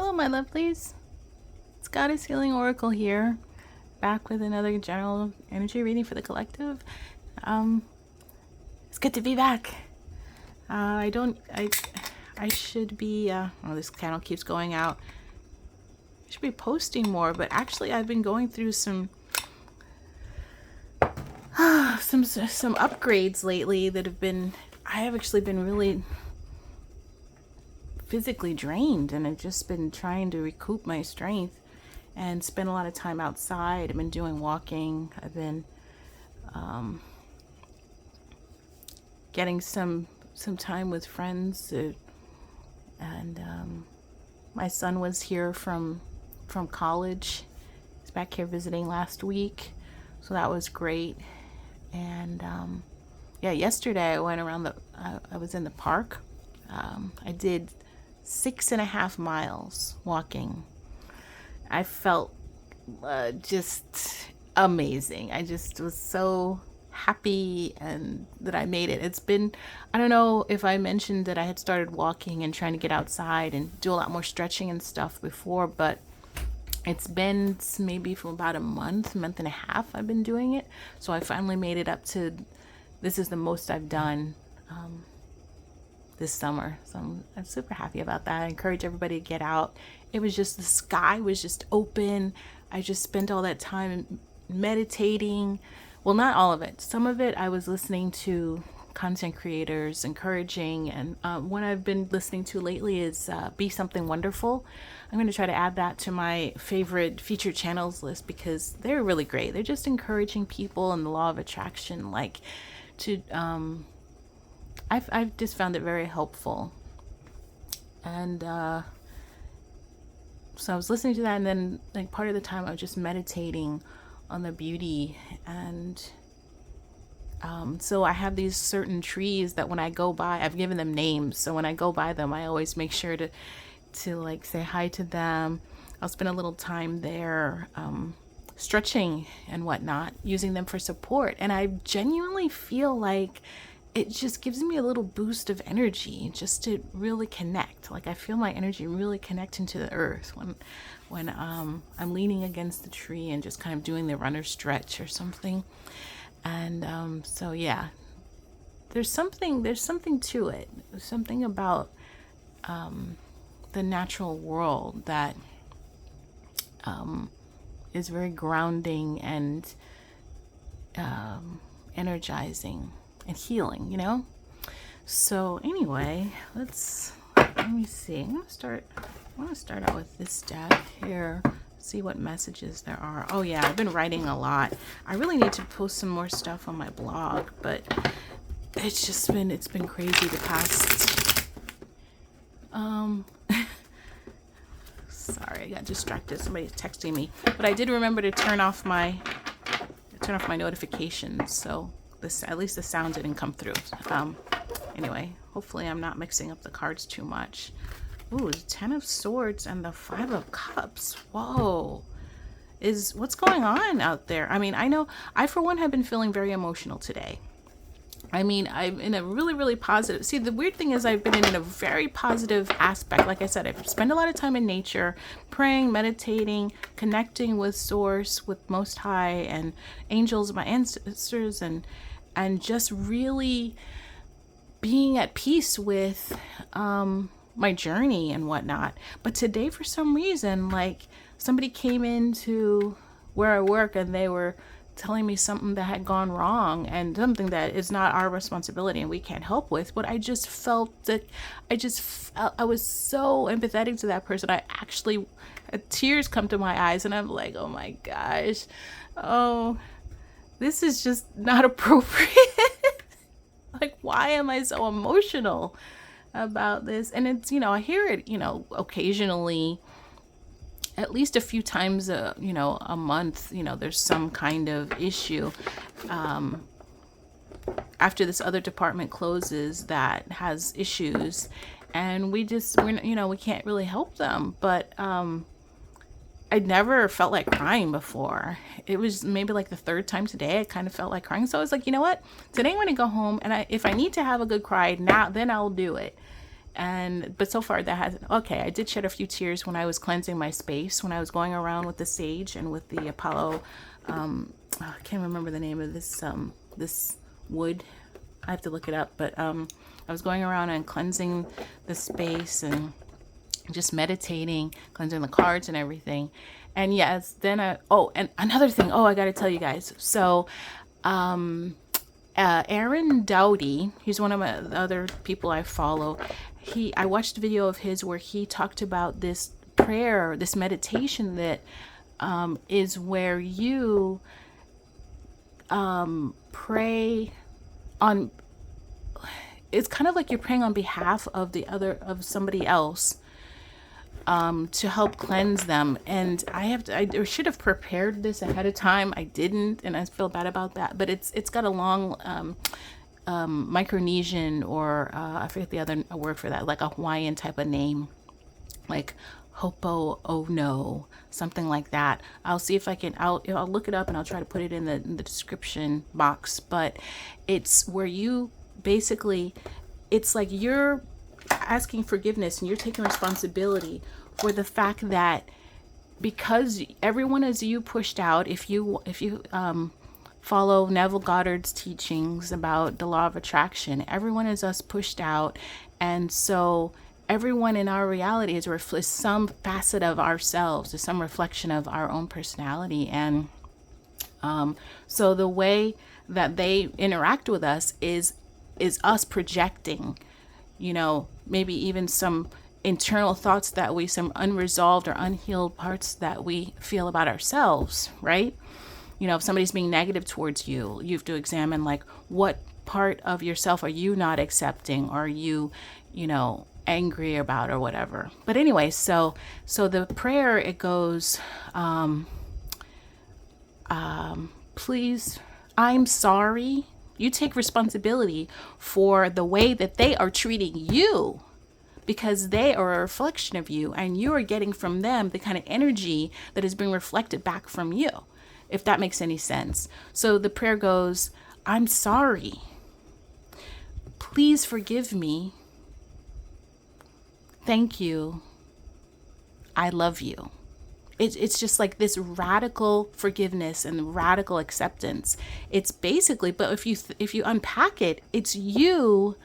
Hello, my lovelies. It's Goddess Healing Oracle here, back with another general energy reading for the collective. It's good to be back. I should be, oh, this channel keeps going out. I should be posting more, but actually I've been going through some upgrades lately that have been, I have actually been really physically drained, and I've just been trying to recoup my strength and spend a lot of time outside. I've been doing walking. I've been getting some time with friends, and my son was here from college. He's back here visiting last week, so that was great. And yeah, yesterday I went around I was in the park. I did 6.5 miles walking. I felt just amazing. I just was so happy and that I made it. It's been, I don't know if I mentioned that I had started walking and trying to get outside and do a lot more stretching and stuff before, but it's been maybe from about a month and a half I've been doing it. So I finally made it up to, this is the most I've done this summer. So I'm super happy about that. I encourage everybody to get out. It was just, the sky was just open. I just spent all that time meditating. Well, not all of it. Some of it I was listening to content creators encouraging, and one I've been listening to lately is Be Something Wonderful. I'm going to try to add that to my favorite featured channels list because they're really great. They're just encouraging people and the law of attraction, like to I've just found it very helpful. And so I was listening to that, and then like part of the time I was just meditating on the beauty. And so I have these certain trees that when I go by, I've given them names, so when I go by them I always make sure to like say hi to them. I'll spend a little time there stretching and whatnot, using them for support, and I genuinely feel like it just gives me a little boost of energy just to really connect. Like I feel my energy really connecting to the earth when I'm leaning against the tree and just kind of doing the runner stretch or something. And so yeah, there's something to it. There's something about the natural world that is very grounding and energizing and healing, you know? So anyway, let me see. I want to start out with this deck here, see what messages there are. Oh yeah, I've been writing a lot. I really need to post some more stuff on my blog, but it's been crazy the past sorry, I got distracted. Somebody's texting me. But I did remember to turn off my notifications, so at least the sound didn't come through. Anyway, hopefully I'm not mixing up the cards too much. Ooh, the 10 of Swords and the 5 of Cups. Whoa. What's going on out there? I mean, I know I for one have been feeling very emotional today. I mean, I'm in a really, really positive. See, the weird thing is I've been in a very positive aspect. Like I said, I've spent a lot of time in nature, praying, meditating, connecting with Source, with Most High and angels, my ancestors, and just really being at peace with my journey and whatnot. But today, for some reason, like somebody came into where I work and they were telling me something that had gone wrong and something that is not our responsibility and we can't help with. But I just felt that I was so empathetic to that person. I actually tears come to my eyes and I'm like, oh my gosh, oh, this is just not appropriate. Like, why am I so emotional about this? And it's, you know, I hear it, you know, occasionally, at least a few times a month, you know, there's some kind of issue after this other department closes that has issues, and we can't really help them. But I'd never felt like crying before. It was maybe like the third time today I kind of felt like crying. So I was like, you know what, today I'm going to go home, and if I need to have a good cry now, then I'll do it. But so far that hasn't. Okay, I did shed a few tears when I was cleansing my space, when I was going around with the sage and with the Apollo. I can't remember the name of this wood. I have to look it up, but I was going around and cleansing the space and just meditating, cleansing the cards and everything. And yes, then and another thing. Oh, I got to tell you guys. So, Aaron Dowdy, he's one of the other people I follow. I watched a video of his where he talked about this prayer, this meditation that is where you pray on. It's kind of like you're praying on behalf of somebody else to help cleanse them. And I should have prepared this ahead of time. I didn't, and I feel bad about that. But it's got a long Micronesian, or I forget the other word for that, like a Hawaiian type of name, like Hopo Ono, something like that. I'll see if I can. I'll look it up and I'll try to put it in the description box. But it's where you basically, it's like you're asking forgiveness and you're taking responsibility for the fact that because everyone is you pushed out. If you follow Neville Goddard's teachings about the law of attraction, everyone is us pushed out, and so everyone in our reality is some facet of ourselves, is some reflection of our own personality. And so the way that they interact with us is us projecting, maybe even some internal thoughts some unresolved or unhealed parts that we feel about ourselves, right? If somebody's being negative towards you, you have to examine, like, what part of yourself are you not accepting, or are you, angry about, or whatever. But anyway, so the prayer, it goes, please, I'm sorry. You take responsibility for the way that they are treating you, because they are a reflection of you, and you are getting from them the kind of energy that is being reflected back from you, if that makes any sense. So the prayer goes, I'm sorry. Please forgive me. Thank you. I love you. It's just like this radical forgiveness and radical acceptance. It's basically, but if you unpack it, it's you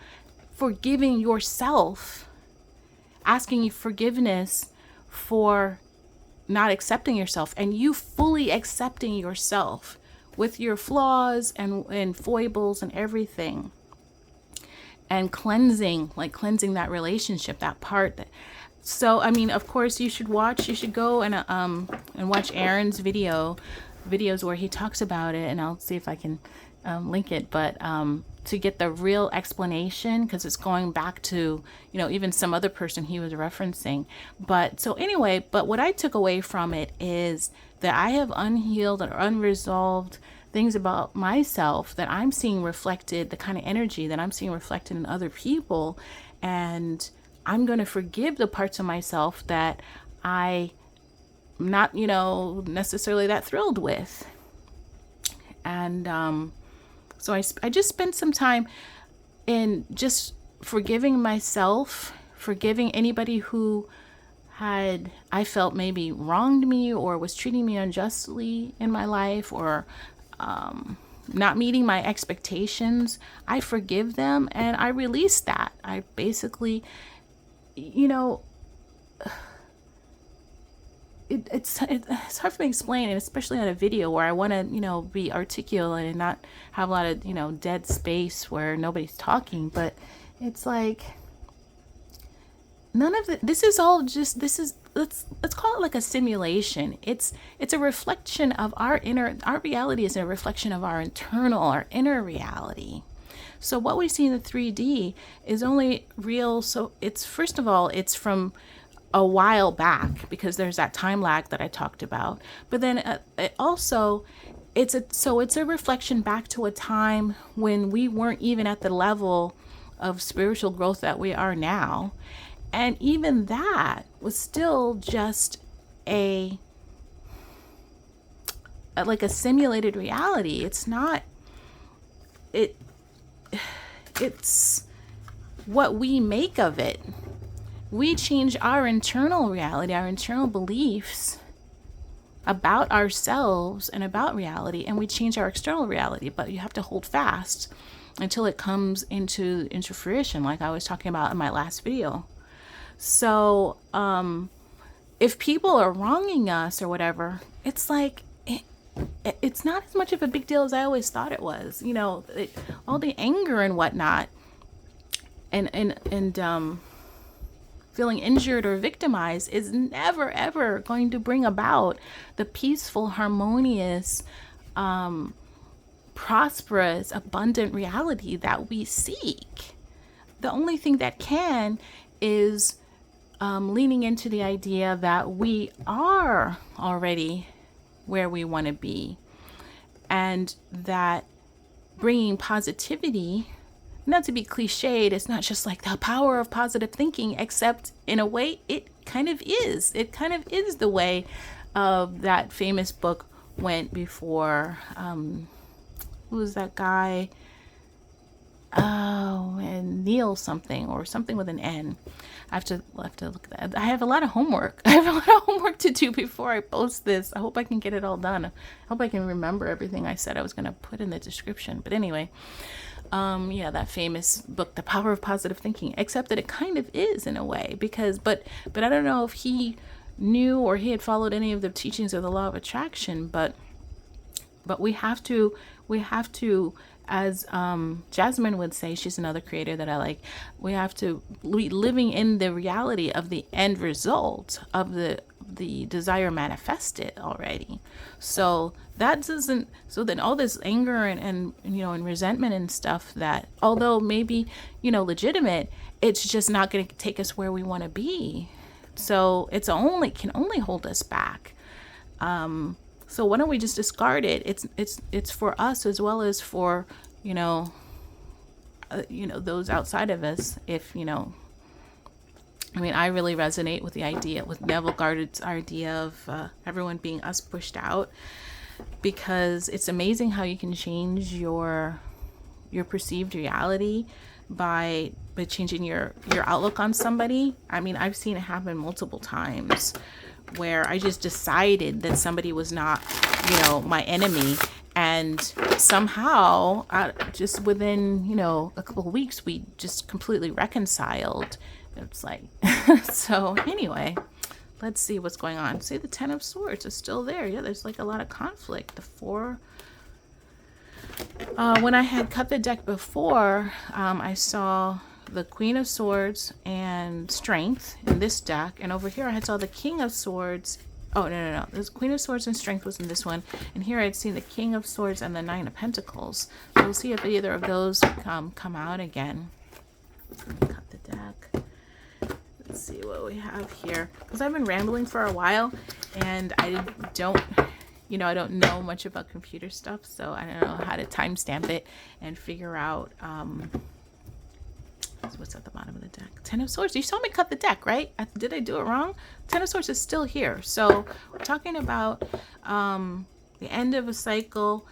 forgiving yourself, asking you forgiveness for not accepting yourself, and you fully accepting yourself with your flaws and foibles and everything, and cleansing that relationship, that part. So, I mean, of course, you should go and watch Aaron's videos where he talks about it, and I'll see if I can link it, but to get the real explanation, because it's going back to, even some other person he was referencing. But so anyway, but what I took away from it is that I have unhealed or unresolved things about myself that I'm seeing reflected, the kind of energy that I'm seeing reflected in other people, and I'm going to forgive the parts of myself that I'm not, necessarily that thrilled with. And so I just spent some time in just forgiving myself, forgiving anybody who I felt maybe wronged me or was treating me unjustly in my life, or not meeting my expectations. I forgive them and I release that. I basically, it's hard for me to explain, and especially on a video where I want to, be articulate and not have a lot of, dead space where nobody's talking. But it's like, none of it, let's call it like a simulation. It's a reflection of our reality is a reflection of our inner reality. So what we see in the 3D is only real. So it's, first of all, it's from a while back, because there's that time lag that I talked about. But then it's a reflection back to a time when we weren't even at the level of spiritual growth that we are now. And even that was still just like a simulated reality. It's not, it's what we make of it. we change our internal reality, our internal beliefs about ourselves and about reality, and we change our external reality. But you have to hold fast until it comes into fruition, like I was talking about in my last video. So if people are wronging us or whatever, it's like it's not as much of a big deal as I always thought it was. You know, all the anger and whatnot, and feeling injured or victimized is never ever going to bring about the peaceful, harmonious, prosperous, abundant reality that we seek. The only thing that can is leaning into the idea that we are already where we want to be, and that bringing positivity, not to be cliched, it's not just like the power of positive thinking, except in a way it kind of is. It kind of is the way of that famous book went before. Who was that guy? Oh, and Neil something, or something with an N. I have to look at that. I have a lot of homework. I have a lot of homework to do before I post this. I hope I can get it all done. I hope I can remember everything I said I was going to put in the description. But anyway, yeah, that famous book, The Power of Positive Thinking, except that it kind of is in a way, because, but I don't know if he knew or he had followed any of the teachings of the law of attraction, but we have to, as Jasmine would say, she's another creator that I like, we have to be living in the reality of the end result of the desire manifested already. So that doesn't, so then all this anger and you know, and resentment and stuff, that although maybe, you know, legitimate, it's just not going to take us where we want to be. So it's can only hold us back. So why don't we just discard it? It's for us as well as for, you know, those outside of us. If, you know, I mean, I really resonate with the idea, with Neville Goddard's idea of everyone being us pushed out, because it's amazing how you can change your perceived reality by changing your outlook on somebody. I mean, I've seen it happen multiple times, where I just decided that somebody was not, you know, my enemy, and somehow just within, you know, a couple of weeks, we just completely reconciled. It's like, so anyway, let's see what's going on. See, the Ten of Swords is still there. Yeah, there's like a lot of conflict. The Four, when I had cut the deck before, I saw the Queen of Swords and Strength in this deck, and over here I had saw the King of Swords. Oh, no. There's Queen of Swords and Strength was in this one, and here I'd seen the King of Swords and the Nine of Pentacles. So we'll see if either of those come out again. Let me cut the deck. Let's see what we have here, because I've been rambling for a while, and I don't know much about computer stuff, so I don't know how to timestamp it and figure out what's at the bottom of the deck. Ten of Swords. You saw me cut the deck, right? Did I do it wrong? Ten of Swords is still here. So we're talking about the end of a cycle,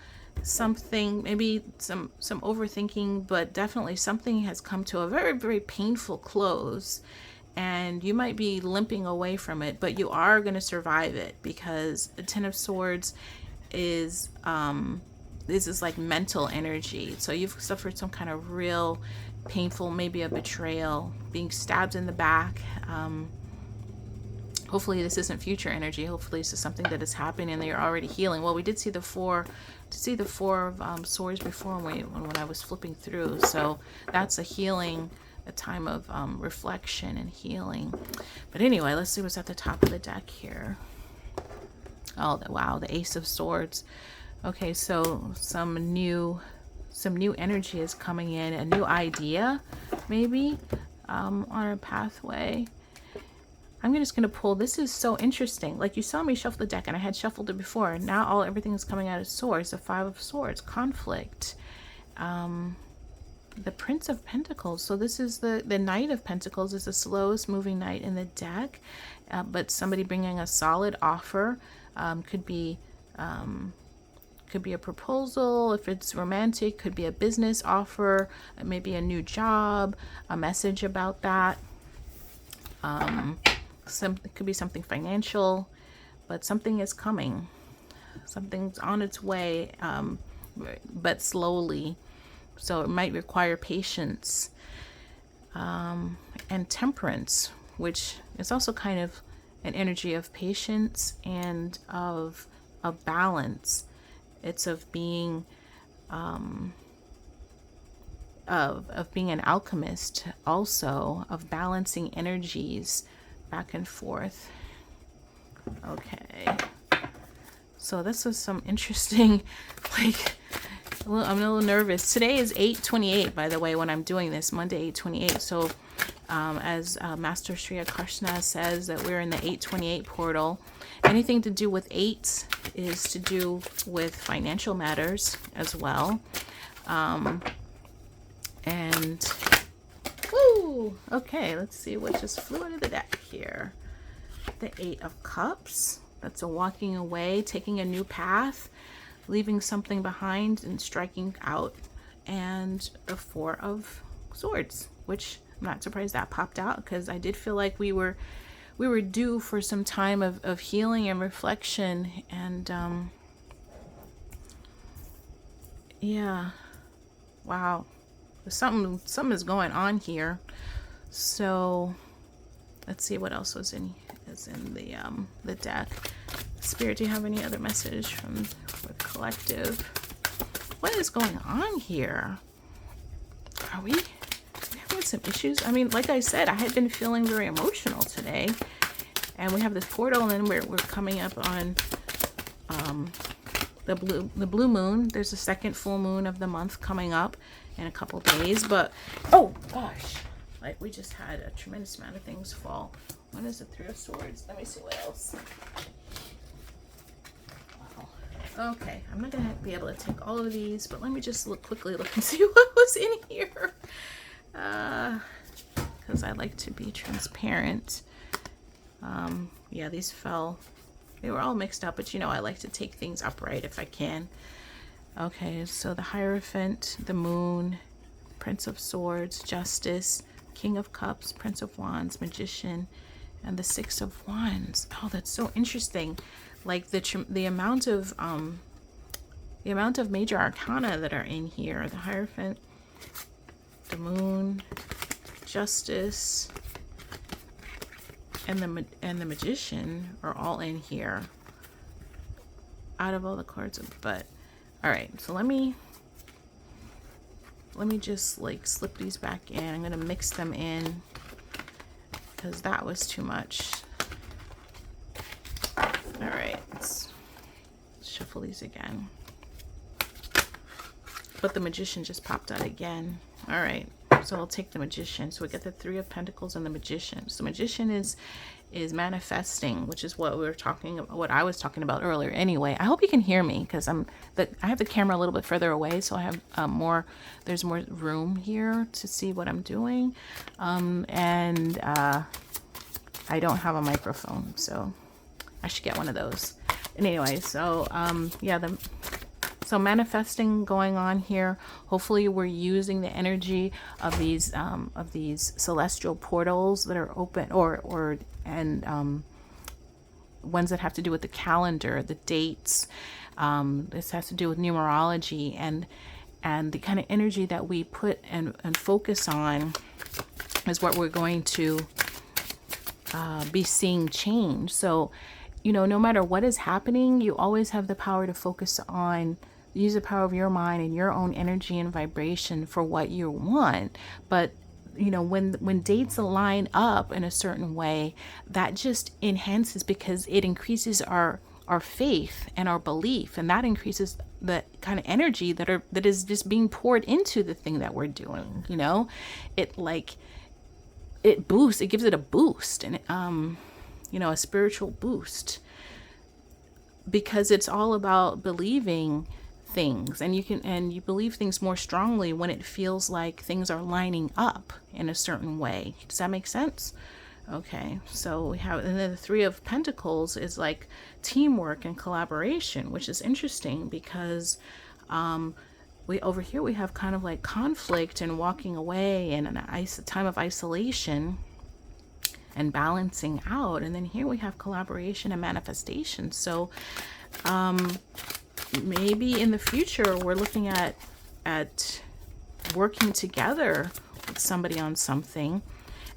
something, maybe some overthinking, but definitely something has come to a very, very painful close. And you might be limping away from it, but you are going to survive it, because the Ten of Swords is this is like mental energy. So you've suffered some kind of real painful, maybe a betrayal, being stabbed in the back. Hopefully this isn't future energy. Hopefully this is something that is happening and you're already healing. Well, we did see the Four of Swords before when I was flipping through. So that's a healing, a time of reflection and healing. But anyway, let's see what's at the top of the deck here. Oh, wow, the Ace of Swords. Okay, so some new energy is coming in, a new idea maybe on our pathway. I'm just going to pull. This is so interesting. Like, you saw me shuffle the deck, and I had shuffled it before. Now everything is coming out as swords. The Five of Swords, conflict. The Prince of Pentacles. So this is the Knight of Pentacles is the slowest moving knight in the deck, but somebody bringing a solid offer. Could be a proposal. If it's romantic, could be a business offer, maybe a new job, a message about that. It could be something financial, but something is coming. Something's on its way, but slowly. So it might require patience, and temperance, which is also kind of an energy of patience and of balance. It's of being of being an alchemist, also of balancing energies back and forth. Okay. So this was some interesting, like, I'm a little nervous. Today is 8:28, by the way, when I'm doing this, Monday 8:28. So as Master Shri Akarshana says, that we're in the 8:28 portal. Anything to do with eights is to do with financial matters as well. And, woo! Okay, let's see what just flew out of the deck here. The Eight of Cups. That's a walking away, taking a new path, leaving something behind and striking out. And the Four of Swords, which I'm not surprised that popped out, because I did feel like we were due for some time of healing and reflection. And yeah, wow, something is going on here. So let's see what else is in the deck. Spirit, do you have any other message from the collective? What is going on here? Are we having some issues? I mean, like I said, I had been feeling very emotional today, and we have this portal, and then we're coming up on the blue moon. There's a second full moon of the month coming up in a couple days. But oh gosh, like, we just had a tremendous amount of things fall. What is the Three of Swords? Let me see what else. Wow. Okay, I'm not gonna be able to take all of these, but let me just quickly look and see what was in here. Because I like to be transparent. Yeah, these fell. They were all mixed up, but I like to take things upright if I can. Okay, so the Hierophant, the Moon, Prince of Swords, Justice, King of Cups, Prince of Wands, Magician, and the Six of Wands. Oh, that's so interesting. Like the amount of major arcana that are in here. The Hierophant, the Moon, Justice, and the Magician are all in here. Out of all the cards, but all right. So let me just like slip these back in. I'm gonna mix them in because that was too much. All right, let's shuffle these again. But the Magician just popped out again. All right, so I'll take the Magician. So we get the Three of Pentacles and the Magician. So Magician is manifesting, which is what what I was talking about earlier. Anyway, I hope you can hear me, because I have the camera a little bit further away, so I have there's more room here to see what I'm doing. And I don't have a microphone, so I should get one of those. And anyway, so yeah, so manifesting going on here. Hopefully we're using the energy of these celestial portals that are open, and ones that have to do with the calendar, the dates. This has to do with numerology, and the kind of energy that we put and focus on is what we're going to be seeing change. So, no matter what is happening, you always have the power to focus on, use the power of your mind and your own energy and vibration for what you want. But when dates align up in a certain way, that just enhances, because it increases our faith and our belief, and that increases the kind of energy that is just being poured into the thing that we're doing. It boosts, it gives it a boost, and a spiritual boost, because it's all about believing things, and you believe things more strongly when it feels like things are lining up in a certain way. Does that make sense? Okay, so we have, and then the Three of Pentacles is like teamwork and collaboration, which is interesting, because over here we have kind of like conflict and walking away and a time of isolation. and balancing out. And then here we have collaboration and manifestation. So maybe in the future we're looking at working together with somebody on something.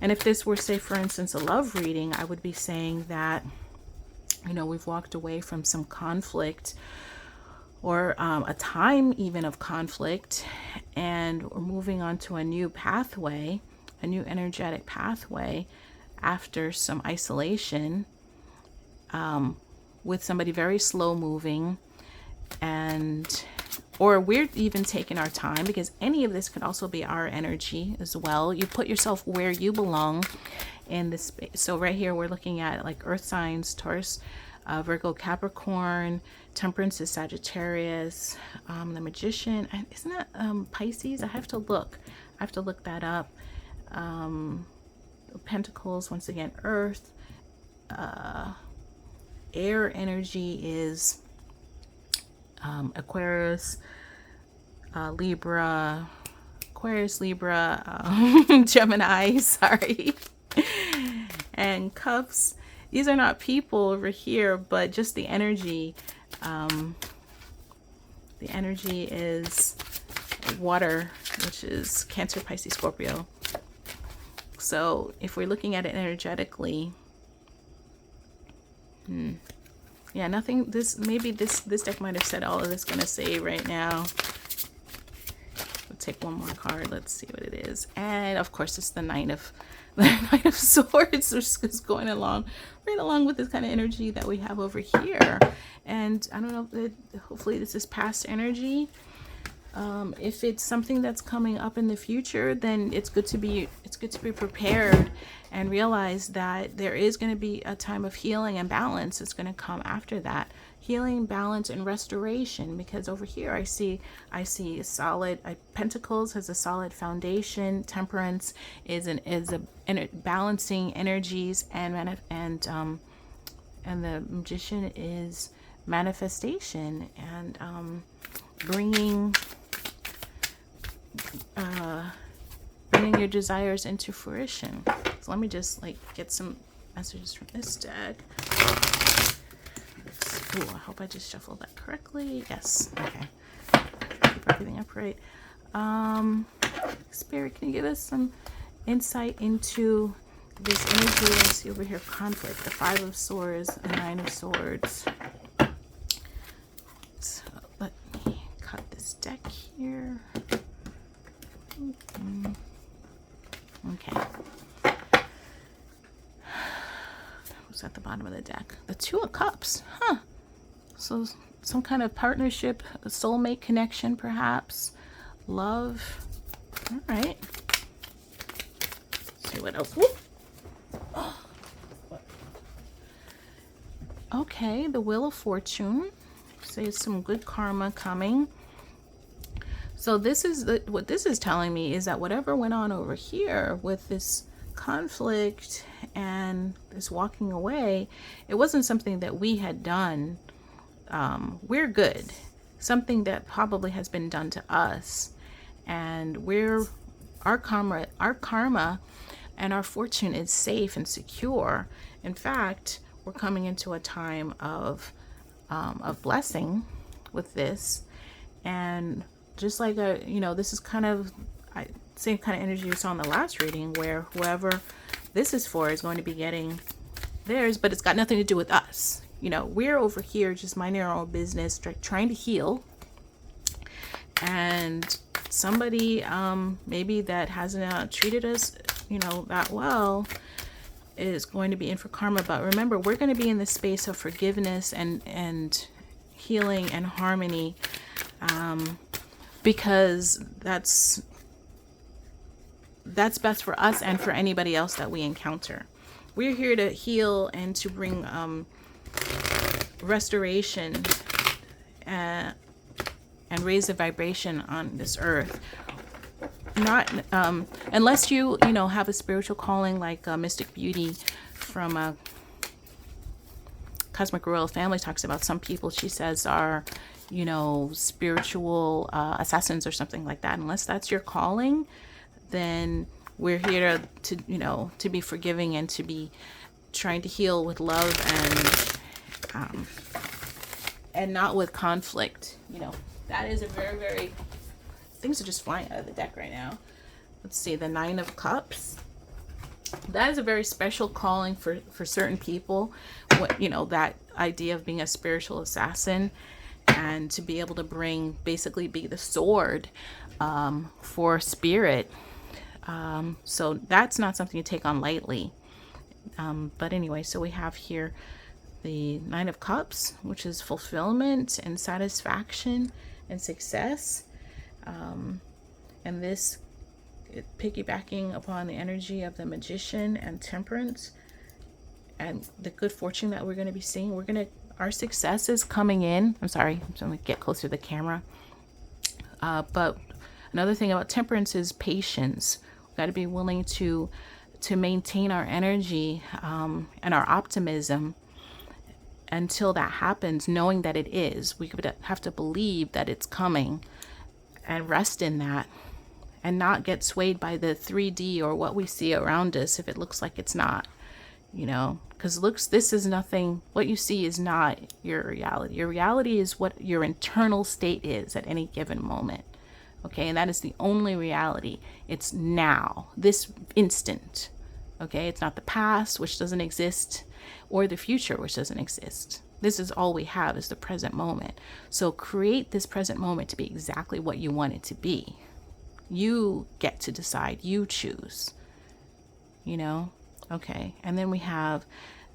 And if this were, say, for instance, a love reading, I would be saying that, you know, we've walked away from some conflict, or a time even of conflict, and we're moving on to a new pathway, a new energetic pathway after some isolation, with somebody very slow moving. And or we're even taking our time, because any of this could also be our energy as well. You put yourself where you belong in this space. So right here we're looking at like earth signs: Taurus, Virgo, Capricorn. Temperance is Sagittarius. The Magician, isn't that Pisces? I have to look that up. Pentacles, once again, earth. Air energy is Aquarius, Libra, Gemini, sorry. And Cups, these are not people over here, but just the energy. The energy is water, which is Cancer, Pisces, Scorpio. So if we're looking at it energetically, yeah, nothing, maybe this deck might have said all of this going to say right now. We'll take one more card. Let's see what it is. And of course, it's the Knight of Swords, which is going along right along with this kind of energy that we have over here. And I don't know, hopefully this is past energy. If it's something that's coming up in the future, then it's good to be prepared and realize that there is going to be a time of healing and balance. It's going to come after that. Healing, balance, and restoration. Because over here I see a solid, Pentacles has a solid foundation. Temperance is a balancing energies, and the Magician is manifestation and bringing your desires into fruition. So let me just get some messages from this deck. Ooh, I hope I just shuffled that correctly. Yes. Okay. Keep everything upright. Spirit, can you give us some insight into this energy? I see over here conflict, the Five of Swords, the Nine of Swords. So let me cut this deck here. Okay. Who's at the bottom of the deck? The Two of Cups. Huh. So some kind of partnership, a soulmate connection, perhaps. Love. All right. Let's see what else. Okay, the Wheel of Fortune. Say some good karma coming. So this is what this is telling me is that whatever went on over here with this conflict and this walking away, it wasn't something that we had done. We're good. Something that probably has been done to us, and our karma and our fortune is safe and secure. In fact, we're coming into a time of blessing with this. And just like this is kind of same kind of energy you saw in the last reading, where whoever this is for is going to be getting theirs, but it's got nothing to do with us. We're over here just minding our own business, trying to heal. And somebody maybe that hasn't treated us that well is going to be in for karma. But remember, we're going to be in the space of forgiveness and healing and harmony, because that's best for us and for anybody else that we encounter. We're here to heal and to bring restoration and raise the vibration on this earth. Not unless you have a spiritual calling like Mystic Beauty from Cosmic Royal Family talks about. Some people, she says, are spiritual assassins or something like that. Unless that's your calling, then we're here to be forgiving and to be trying to heal with love and not with conflict. That is a very, very, things are just flying out of the deck right now. Let's see, the Nine of Cups. That is a very special calling for certain people. That idea of being a spiritual assassin, and to be able to basically be the sword for spirit. So that's not something you take on lightly. But anyway, so we have here the Nine of Cups, which is fulfillment and satisfaction and success. And this, piggybacking upon the energy of the Magician and Temperance and the good fortune that we're going to be seeing. Our success is coming in. I'm sorry, I'm going to get closer to the camera. But another thing about Temperance is patience. We've got to be willing to maintain our energy and our optimism until that happens, knowing that it is. We could have to believe that it's coming and rest in that, and not get swayed by the 3D or what we see around us if it looks like it's not, because this is nothing. What you see is not your reality. Your reality is what your internal state is at any given moment. Okay, and that is the only reality. It's now, this instant. Okay, it's not the past, which doesn't exist, or the future, which doesn't exist. This is all we have, is the present moment. So create this present moment to be exactly what you want it to be. You get to decide. You choose. Okay. And then we have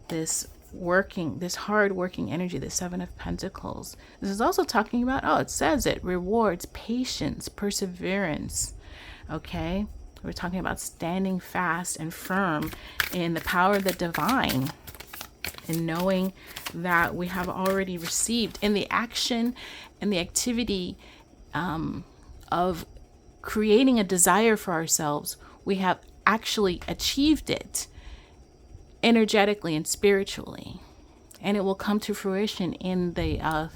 this hard working energy, the Seven of Pentacles. This is also talking about, it says it, rewards, patience, perseverance. Okay. We're talking about standing fast and firm in the power of the divine, and knowing that we have already received in the action and the activity of creating a desire for ourselves. We have actually achieved it energetically and spiritually, and it will come to fruition in the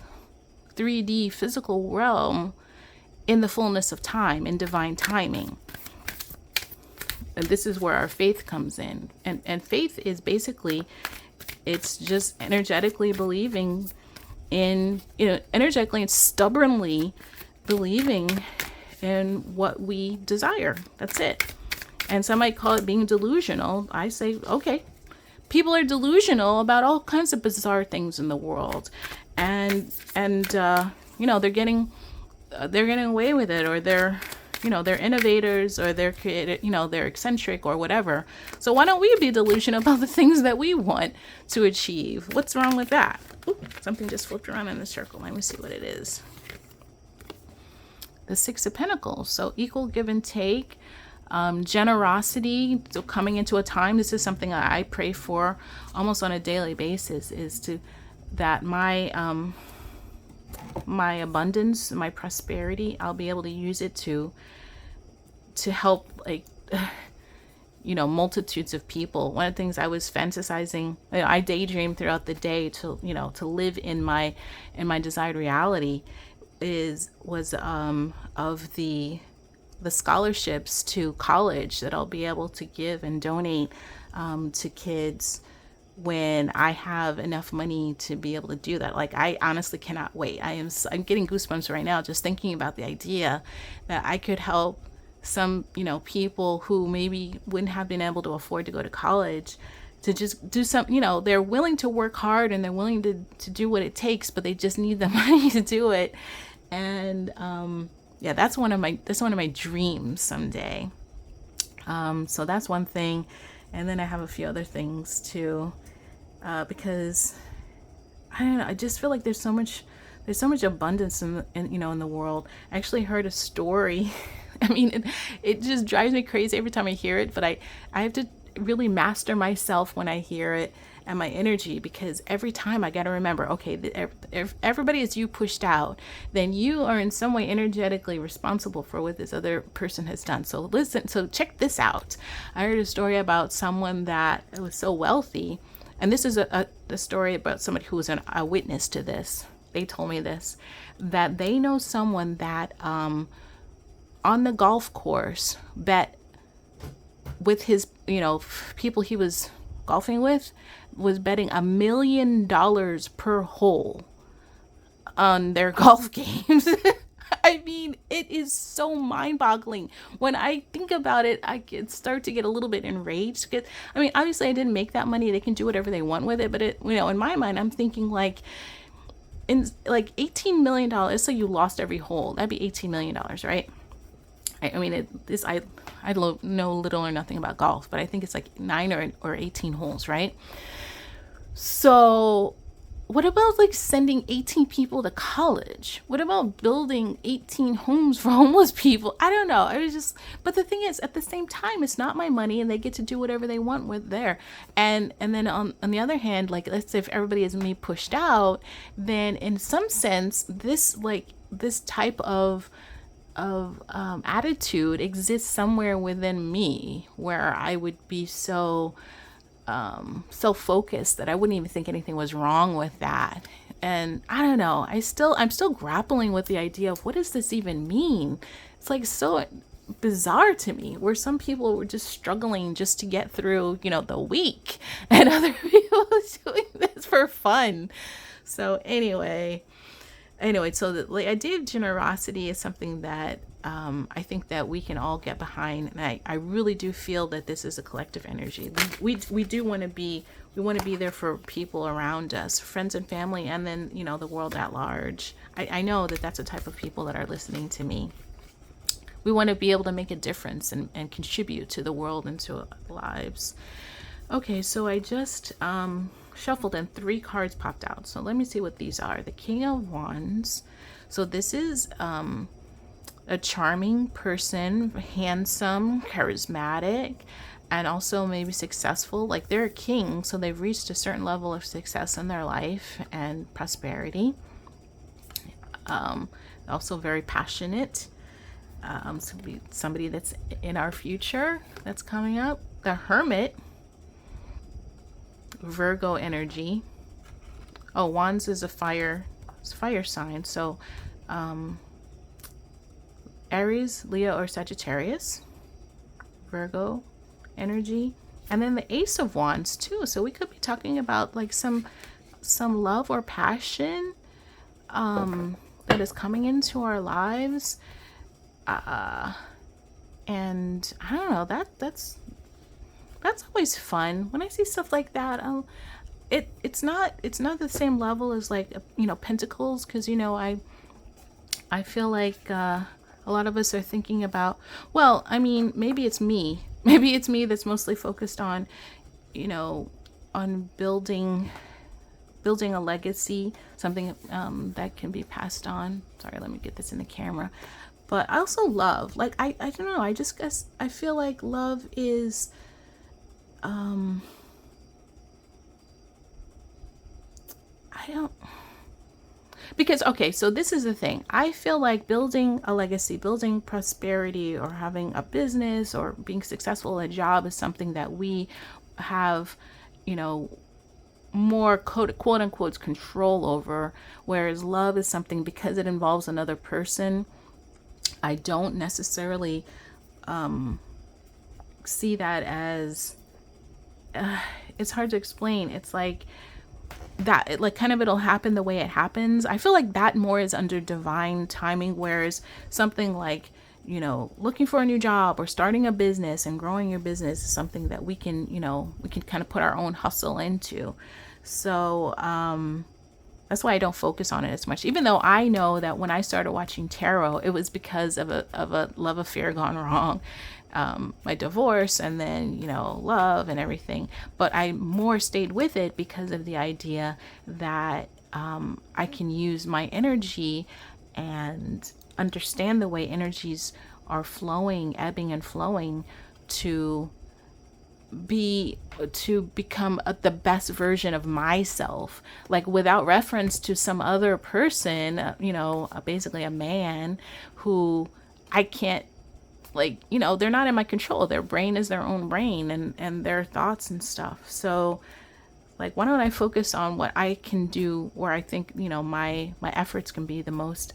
3D physical realm in the fullness of time, in divine timing. And this is where our faith comes in. And faith is basically, it's just energetically believing in, energetically and stubbornly believing in what we desire. That's it. And some might call it being delusional. I say, okay, people are delusional about all kinds of bizarre things in the world, and they're getting away with it, or they're innovators, or they're creative, they're eccentric or whatever. So why don't we be delusional about the things that we want to achieve? What's wrong with that? Ooh, something just flipped around in the circle. Let me see what it is. The Six of Pentacles. So equal give and take, generosity. So coming into a time, this is something I pray for almost on a daily basis, is that my abundance, my prosperity, I'll be able to use it to help, multitudes of people. One of the things I was fantasizing, I daydream throughout the day to live in my desired reality, was of the scholarships to college that I'll be able to give and donate to kids when I have enough money to be able to do that. Like, I honestly cannot wait. I'm getting goosebumps right now just thinking about the idea that I could help some people who maybe wouldn't have been able to afford to go to college, to just do some, they're willing to work hard and they're willing to do what it takes, but they just need the money to do it. And that's one of my dreams someday. So that's one thing. And then I have a few other things too, because I don't know, I just feel like there's so much abundance in the world. I actually heard a story. I mean, it just drives me crazy every time I hear it, but I have to really master myself when I hear it, and my energy, because every time I got to remember, okay, if everybody is you pushed out, then you are in some way energetically responsible for what this other person has done. So check this out. I heard a story about someone that was so wealthy, and this is a story about somebody who was a witness to this. They told me this, that they know someone that on the golf course bet with his, people he was golfing with, was betting $1 million per hole on their golf games. I mean, it is so mind-boggling. When I think about it, I could start to get a little bit enraged. Because, I mean, obviously, I didn't make that money. They can do whatever they want with it. But in my mind, I'm thinking like, in like $18 million. So you lost every hole. That'd be $18 million, right? I mean, I know little or nothing about golf, but I think it's like 9 or 18 holes, right? So what about like sending 18 people to college? What about building 18 homes for homeless people? I don't know. I was just, but the thing is, at the same time, it's not my money and they get to do whatever they want with there. And then on the other hand, like, let's say if everybody is me pushed out, then in some sense, this type of attitude exists somewhere within me where I would be so focused that I wouldn't even think anything was wrong with that. And I don't know, I'm still grappling with the idea of what does this even mean? It's like so bizarre to me, where some people were just struggling just to get through, the week, and other people doing this for fun. So anyway, so the idea of generosity is something that I think that we can all get behind, and I really do feel that this is a collective energy. We do want to be there for people around us, friends and family, and then the world at large. I know that that's the type of people that are listening to me. We want to be able to make a difference and contribute to the world and to lives. Okay, so I just shuffled and 3 cards popped out. So let me see what these are. The King of Wands. So this is a charming person, handsome, charismatic, and also maybe successful. Like, they're a king, so they've reached a certain level of success in their life and prosperity. Also very passionate. Somebody that's in our future that's coming up. The Hermit. Virgo energy. Oh, Wands is a fire sign. So Aries, Leo, or Sagittarius. Virgo energy. And then the Ace of Wands too. So we could be talking about like some love or passion that is coming into our lives. And I don't know, that's always fun when I see stuff like that. It's not the same level as like Pentacles, because I feel like a lot of us are thinking about, well, I mean, maybe it's me that's mostly focused on on building a legacy, something that can be passed on. Sorry, let me get this in the camera. But I also love, like, I don't know, I just guess I feel like love is because, okay, so this is the thing. I feel like building a legacy, building prosperity, or having a business or being successful at a job is something that we have, more quote unquote control over, whereas love is something, because it involves another person, I don't necessarily see that as it's hard to explain. It's like that, it, like, kind of, it'll happen the way it happens. I feel like that more is under divine timing, whereas something like looking for a new job or starting a business and growing your business is something that we can kind of put our own hustle into. So that's why I don't focus on it as much, even though I know that when I started watching tarot, it was because of a love affair gone wrong, my divorce, and then love and everything. But I more stayed with it because of the idea that I can use my energy and understand the way energies are flowing, ebbing and flowing, to become the best version of myself, like, without reference to some other person, basically a man who I can't, like, they're not in my control. Their brain is their own brain, and their thoughts and stuff. So, like, why don't I focus on what I can do, where I think my efforts can be the most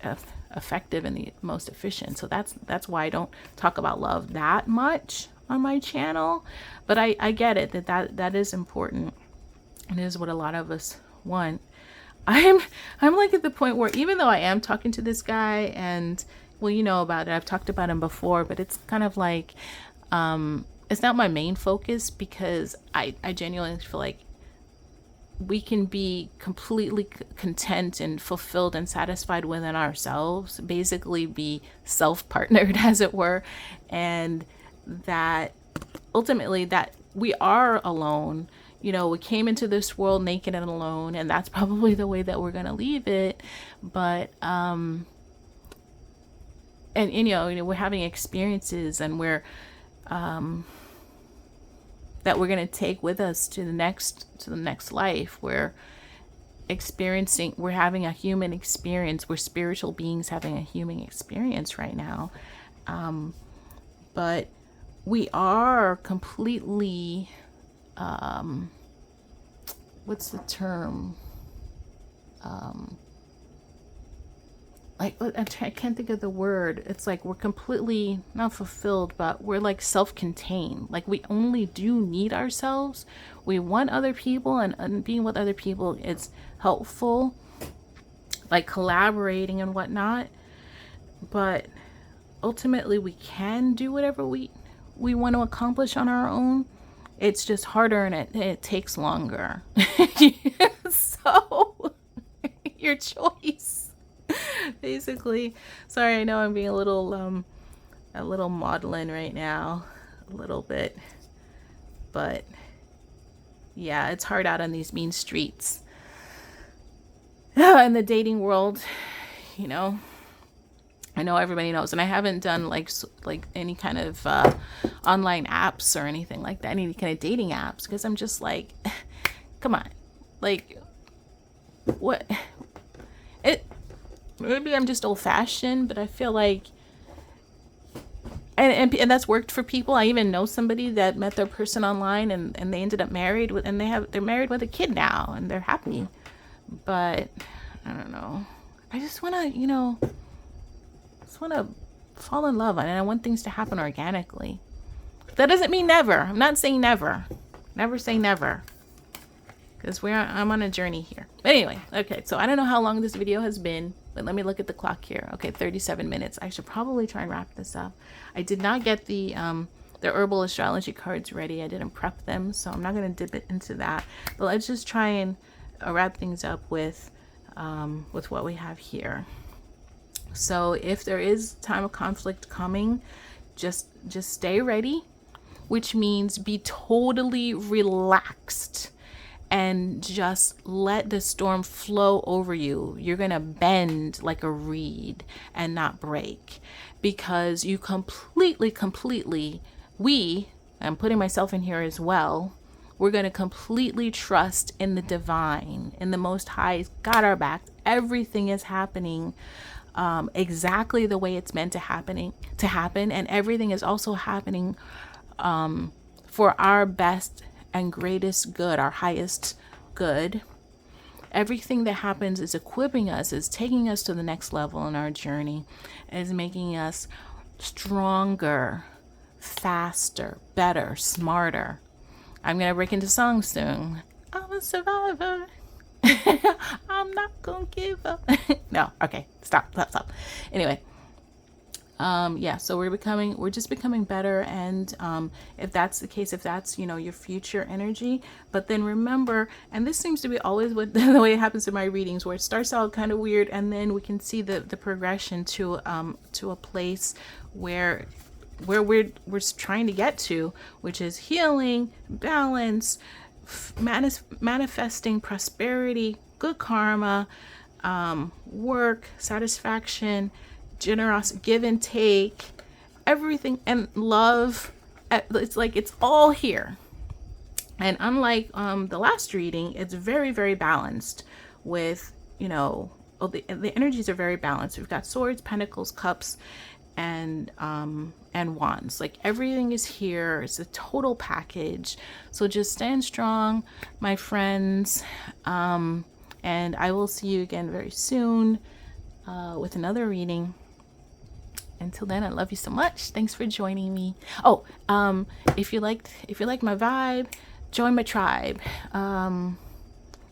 effective and the most efficient. So that's why I don't talk about love that much. on my channel, but I get it that is important. It is what a lot of us want. I'm like at the point where even though I am talking to this guy, and well, you know about it, I've talked about him before, but it's kind of like it's not my main focus, because I genuinely feel like we can be completely content and fulfilled and satisfied within ourselves, basically be self-partnered as it were, and that ultimately that we are alone. You know, we came into this world naked and alone, and that's probably the way that we're going to leave it. But and you know, we're having experiences, and we're that we're going to take with us to the next life. We're having a human experience. We're spiritual beings having a human experience right now. But we are completely, what's the term? Like, I can't think of the word. It's like we're completely not fulfilled, but we're like self-contained. Like, we only do need ourselves. We want other people, and being with other people is helpful, like collaborating and whatnot. But ultimately, we can do whatever we want to accomplish on our own. It's just harder, and it takes longer. So, your choice. Basically. Sorry, I know I'm being a little maudlin right now, a little bit, but yeah, it's hard out on these mean streets. In the dating world, you know, I know everybody knows, and I haven't done like any kind of online apps or anything like that, any kind of dating apps, because I'm just like, come on, like, what it. Maybe I'm just old-fashioned, but I feel like, and that's worked for people. I even know somebody that met their person online, and they ended up married with, and they're married with a kid now, and they're happy. But I don't know. I just want to, you know, fall in love, and I want things to happen organically. That doesn't mean never. I'm not saying never. Never say never. Because I'm on a journey here. But anyway, okay, so I don't know how long this video has been, but let me look at the clock here. Okay, 37 minutes. I should probably try and wrap this up. I did not get the herbal astrology cards ready. I didn't prep them, so I'm not going to dip it into that. But let's just try and wrap things up with what we have here. So if there is time of conflict coming, just stay ready, which means be totally relaxed. And just let the storm flow over you. You're going to bend like a reed and not break, because you completely, I'm putting myself in here as well, we're going to completely trust in the divine, in the Most High. He's got our back. Everything is happening exactly the way it's meant to happen. And everything is also happening for our best and greatest good, our highest good. Everything that happens is equipping us, is taking us to the next level in our journey, is making us stronger, faster, better, smarter. I'm going to break into song soon. I'm a survivor. I'm not going to give up. No, okay, stop. Anyway. Yeah, so we're just becoming better. And if that's the case, if that's, you know, your future energy, but then remember, and this seems to be always what the way it happens in my readings, where it starts out kind of weird, and then we can see the progression to a place where we're trying to get to, which is healing, balance, manifesting prosperity, good karma, work, satisfaction, generosity, give and take, everything, and love. It's like it's all here. And unlike the last reading, it's very, very balanced with, you know, the energies are very balanced. We've got swords, pentacles, cups, and wands. Like, everything is here. It's a total package. So just stand strong, my friends. And I will see you again very soon with another reading. until then, I love you so much. Thanks for joining me. Oh, if you liked my vibe, join my tribe.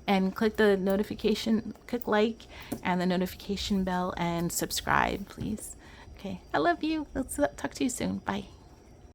And click the notification, click like and the notification bell and subscribe, please. Okay, I love you. Let's talk to you soon. Bye.